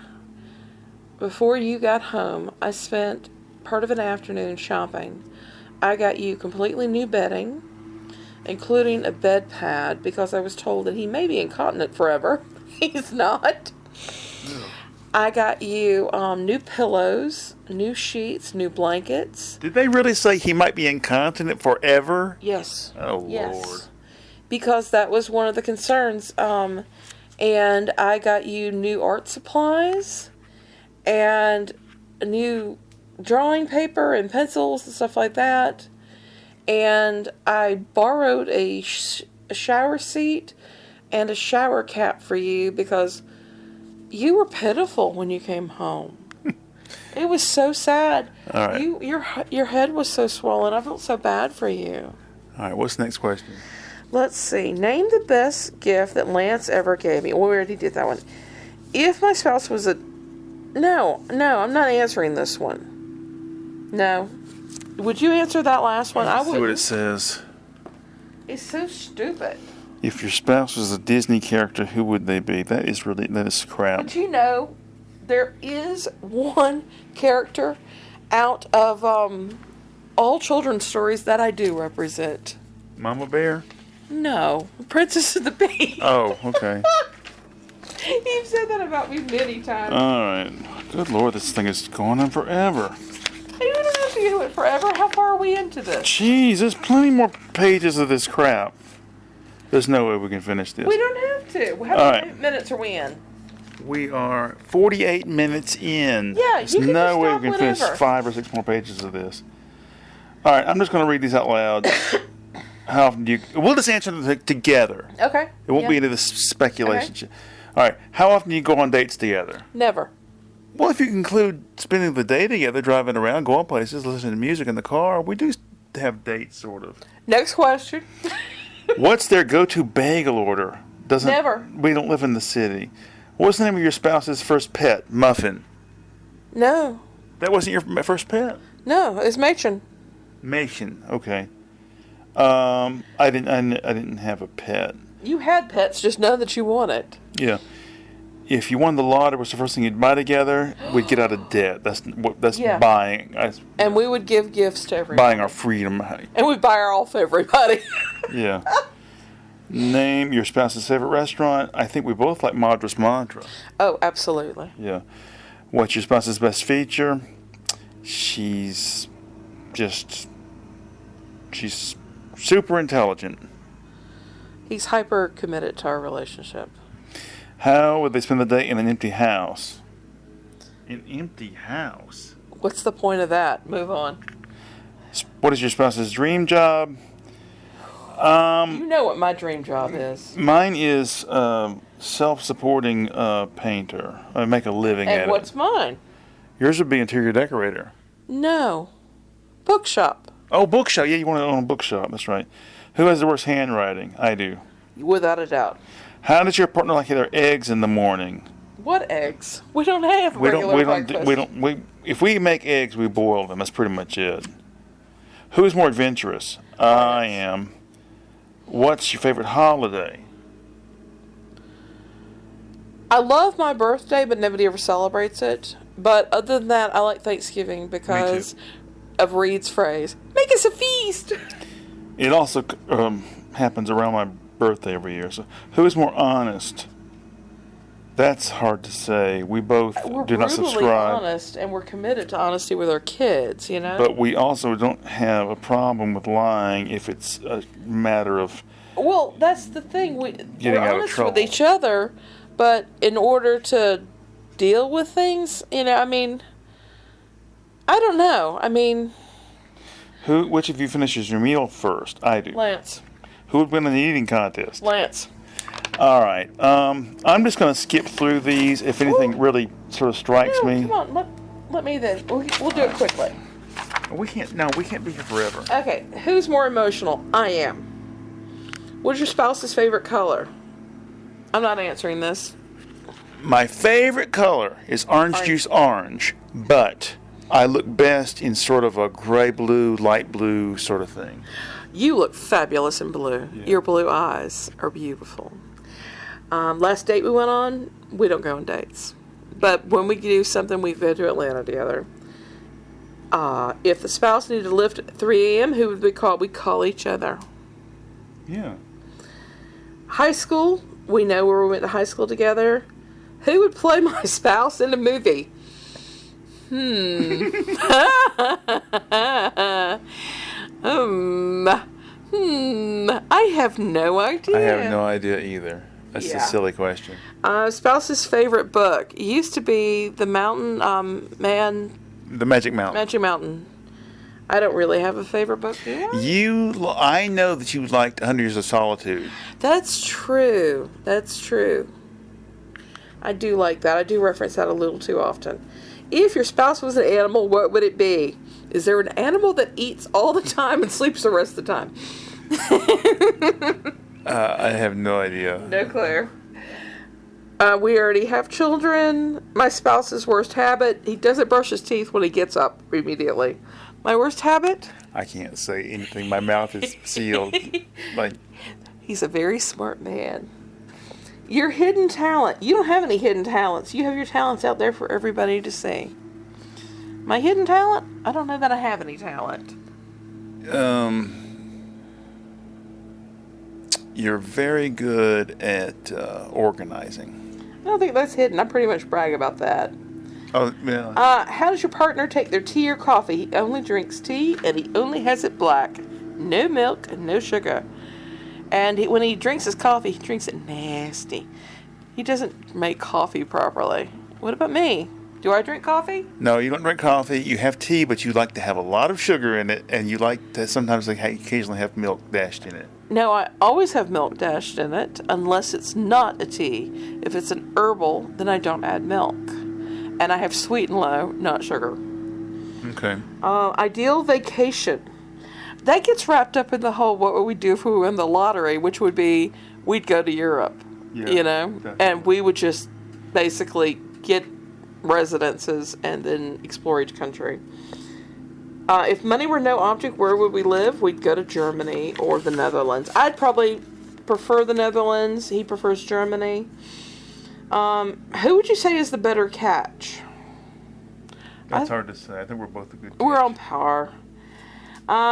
Before you got home, I spent part of an afternoon shopping. I got you completely new bedding, including a bed pad, because I was told that he may be incontinent forever. He's not. I got you new pillows, new sheets, new blankets. did they really say he might be incontinent forever? Yes. Oh, Yes. Lord. Because that was one of the concerns. And I got you new art supplies and new drawing paper and pencils and stuff like that. And I borrowed a shower seat and a shower cap for you because you were pitiful when you came home. It was so sad. All right. Your head was so swollen. I felt so bad for you. All right, what's the next question? Let's see. Name the best gift that Lance ever gave me. Well, we already did that one. If my spouse was a... No, I'm not answering this one. No. Would you answer that last one? I See what would. it says. It's so stupid. If your spouse was a Disney character, who would they be? That is crap. But you know, there is one character out of all children's stories that I do represent. Mama Bear? No. Princess of the Bee. Oh, okay. You've said that about me many times. All right. Good Lord, this thing is going on forever. You don't have to do it forever. How far are we into this? Jeez, there's plenty more pages of this crap. There's no way we can finish this. We don't have to. How All many right. minutes are we in? We are 48 minutes in. Yeah, There's you can no just way stop we can finish whenever. 5 or 6 more pages of this. All right, I'm just going to read these out loud. How often do you... We'll just answer them together. Okay. It won't be into this speculation shit. All right, how often do you go on dates together? Never. Well, if you include spending the day together, driving around, going places, listening to music in the car, we do have dates, sort of. Next question. What's their go-to bagel order? Never. We don't live in the city. What's the name of your spouse's first pet? Muffin. No. That wasn't your first pet? No, it's Machen. Machen. Okay. I didn't have a pet. You had pets, just none that you wanted. Yeah. If you won the lottery, what's the first thing you'd buy together? We'd get out of debt. That's Yeah. buying. And we would give gifts to everybody. Buying our freedom. And we'd buy her off everybody. Yeah. Name your spouse's favorite restaurant. I think we both like Madras Mantra. Oh, absolutely. Yeah. What's your spouse's best feature? She's super intelligent. He's hyper committed to our relationship. How would they spend the day in an empty house? An empty house. What's the point of that? Move on. What is your spouse's dream job? You know what my dream job is. Mine is self-supporting painter. I make a living at it. And what's mine? Yours would be interior decorator. No. Bookshop. Oh, bookshop. Yeah, you want to own a bookshop. That's right. Who has the worst handwriting? I do. Without a doubt. How does your partner like their eggs in the morning? What eggs? We don't have regular breakfast. If we make eggs, we boil them. That's pretty much it. Who is more adventurous? I am. What's your favorite holiday? I love my birthday, but nobody ever celebrates it. But other than that, I like Thanksgiving because of Reed's phrase, "Make us a feast." It also happens around my birthday every year. So, who is more honest? That's hard to say. We both do not subscribe. We're brutally honest, and we're committed to honesty with our kids, you know? But we also don't have a problem with lying if it's a matter of... Well, that's the thing. We're honest with each other, but in order to deal with things, you know, I mean... I don't know. I mean... Which of you finishes your meal first? I do. Lance. Who would win in the eating contest? Lance. All right. I'm just going to skip through these. If anything really sort of strikes me. Come on. Let me then. We'll do it quickly. We can't be here forever. Okay. Who's more emotional? I am. What's your spouse's favorite color? I'm not answering this. My favorite color is orange juice orange, but I look best in sort of a gray blue, light blue sort of thing. You look fabulous in blue. Yeah. Your blue eyes are beautiful. Last date we went on, we don't go on dates. But when we do something, we go to Atlanta together. If the spouse needed to lift at 3 a.m., who would we call? We call each other. Yeah. High school, we know where we went to high school together. Who would play my spouse in a movie? I have no idea. I have no idea either. That's a silly question. Spouse's favorite book. It used to be The Mountain Man. The Magic Mountain. Magic Mountain. I don't really have a favorite book, do I? I know that you liked 100 Years of Solitude. That's true. I do like that. I do reference that a little too often. If your spouse was an animal, what would it be? Is there an animal that eats all the time and sleeps the rest of the time? I have no idea. No clue. We already have children. My spouse's worst habit, he doesn't brush his teeth when he gets up immediately. My worst habit? I can't say anything. My mouth is sealed. He's a very smart man. Your hidden talent. You don't have any hidden talents. You have your talents out there for everybody to see. My hidden talent? I don't know that I have any talent. You're very good at organizing. I don't think that's hidden. I pretty much brag about that. Oh, yeah. How does your partner take their tea or coffee? He only drinks tea, and he only has it black. No milk and no sugar. And when he drinks his coffee, he drinks it nasty. He doesn't make coffee properly. What about me? Do I drink coffee? No, you don't drink coffee. You have tea, but you like to have a lot of sugar in it, and you like to sometimes occasionally have milk dashed in it. No, I always have milk dashed in it, unless it's not a tea. If it's an herbal, then I don't add milk. And I have sweet and low, not sugar. Okay. Ideal vacation. That gets wrapped up in the whole what would we do if we won the lottery, which would be we'd go to Europe, definitely. And we would just basically get residences and then explore each country. If money were no object, where would we live? We'd go to Germany or the Netherlands. I'd probably prefer the Netherlands. He prefers Germany. Who would you say is the better catch? That's hard to say. I think we're both a good catch. We're on par.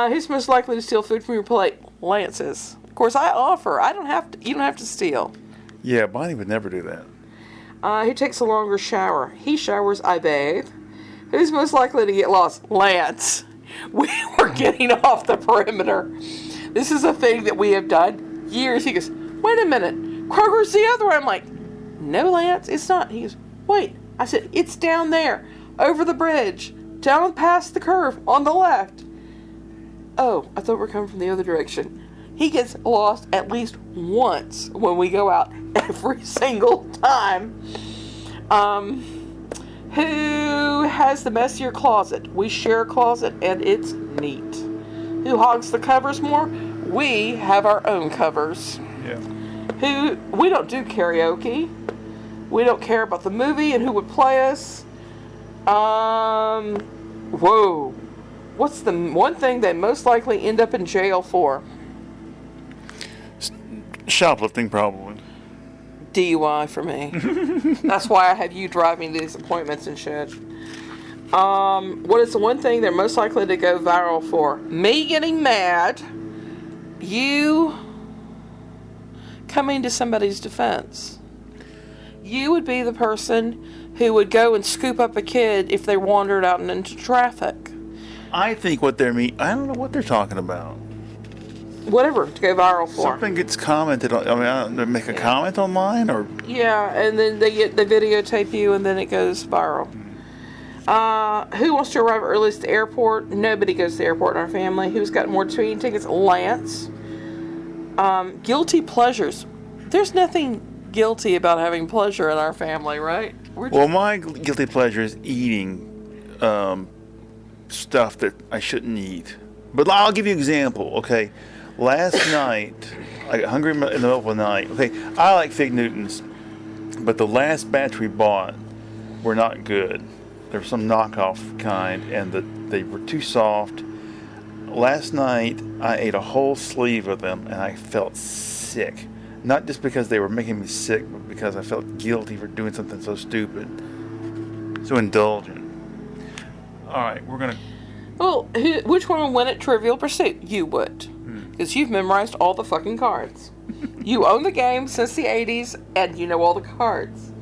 Who's most likely to steal food from your plate? Lance is. Of course, I offer. I don't have to. You don't have to steal. Yeah, Bonnie would never do that. Who takes a longer shower? He showers. I bathe. Who's most likely to get lost? Lance. We were getting off the perimeter. This is a thing that we have done years. He goes, wait a minute. Kroger's the other way. I'm like, no, Lance, it's not. He goes, wait, I said, it's down there, over the bridge, down past the curve, on the left. Oh, I thought we were coming from the other direction. He gets lost at least once when we go out, every single time. Who has the messier closet? We share a closet, and it's neat. Who hogs the covers more? We have our own covers. Yeah. We don't do karaoke. We don't care about the movie and who would play us. Whoa. What's the one thing they most likely end up in jail for? Shoplifting, probably. DUI for me. That's why I have you drive me to these appointments and shit. What is the one thing they're most likely to go viral for? Me getting mad. You coming to somebody's defense. You would be the person who would go and scoop up a kid if they wandered out and into traffic. I think what they're I don't know what they're talking about. Whatever to go viral for. Something gets commented on. I mean, they make a comment online, or Yeah, and then they videotape you, and then it goes viral. Who wants to arrive earliest at the airport? Nobody goes to the airport in our family. Who's got more speeding tickets? Lance. Guilty pleasures. There's nothing guilty about having pleasure in our family, right? well, my guilty pleasure is eating stuff that I shouldn't eat. But I'll give you an example. Okay, last night I got hungry in the middle of the night. Okay, I like Fig Newtons, but the last batch we bought were not good. There was some knockoff kind, and they were too soft. Last night, I ate a whole sleeve of them, and I felt sick. Not just because they were making me sick, but because I felt guilty for doing something so stupid. So indulgent. All right, we're going to... Well, which one would win at Trivial Pursuit? You would. Because you've memorized all the fucking cards. You own the game since the 80s, and you know all the cards.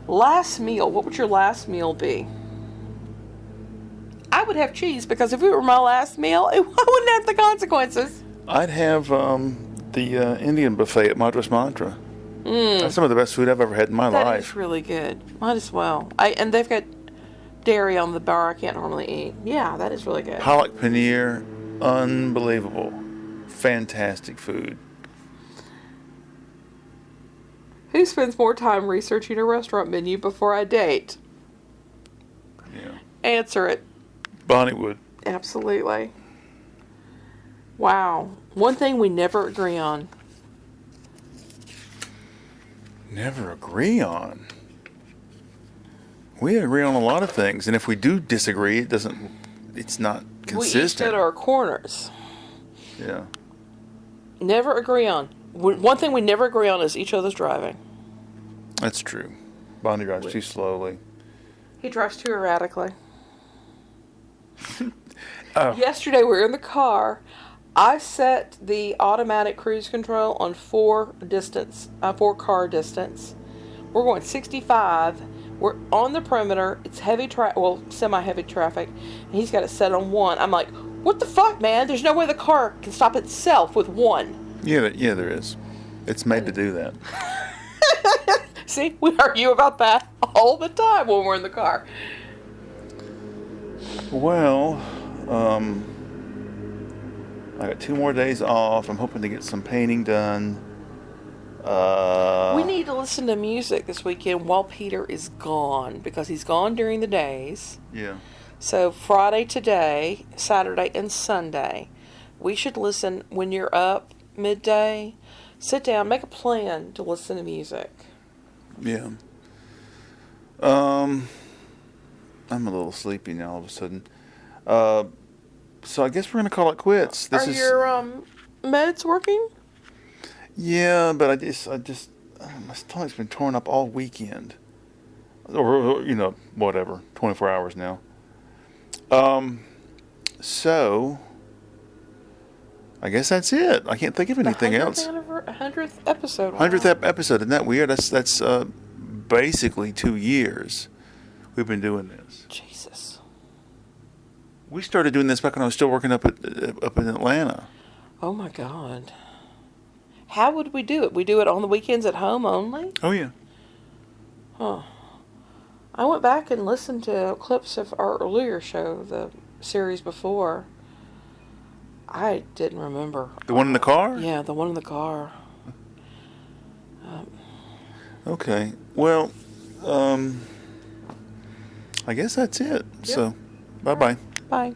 Last meal. What would your last meal be? I would have cheese, because if it were my last meal, I wouldn't have the consequences. I'd have the Indian buffet at Madras Mantra. That's some of the best food I've ever had in my That life. is really good. Might as well. And they've got dairy on the bar I can't normally eat. Yeah, that is really good. Palak paneer, unbelievable. Fantastic food. Who spends more time researching a restaurant menu before I date? Yeah. Answer it. Bonnie would. Absolutely. Wow. One thing we never agree on. Never agree on. We agree on a lot of things, and if we do disagree, it's not consistent. We each at our corners. Yeah. Never agree on. One thing we never agree on is each other's driving. That's true. Bonnie drives too slowly. He drives too erratically. Oh. Yesterday we were in the car. I set the automatic cruise control on 4 car distance. We're going 65. We're on the perimeter. It's semi-heavy traffic. And he's got it set on 1. I'm like, what the fuck, man? There's no way the car can stop itself with 1. Yeah, there is. It's made to do that. See, we argue about that all the time when we're in the car. Well, I got 2 more days off. I'm hoping to get some painting done. We need to listen to music this weekend while Peter is gone, because he's gone during the days. Yeah. So Friday today, Saturday, and Sunday, we should listen when you're up midday. Sit down, make a plan to listen to music. Yeah. I'm a little sleepy now all of a sudden. So I guess we're gonna call it quits. Are your meds working? Yeah, but I just my stomach's been torn up all weekend. Or whatever, 24 hours now. So I guess that's it. I can't think of anything else. 100th episode. Wow. 100th episode. Isn't that weird? That's basically 2 years we've been doing this. Jesus. We started doing this back when I was still working up in Atlanta. Oh my God. How would we do it? We do it on the weekends at home only? Oh yeah. Huh. I went back and listened to clips of our earlier show, the series before. I didn't remember. The one in the car? Yeah, the one in the car. Okay. Well, I guess that's it. So, bye-bye. Bye.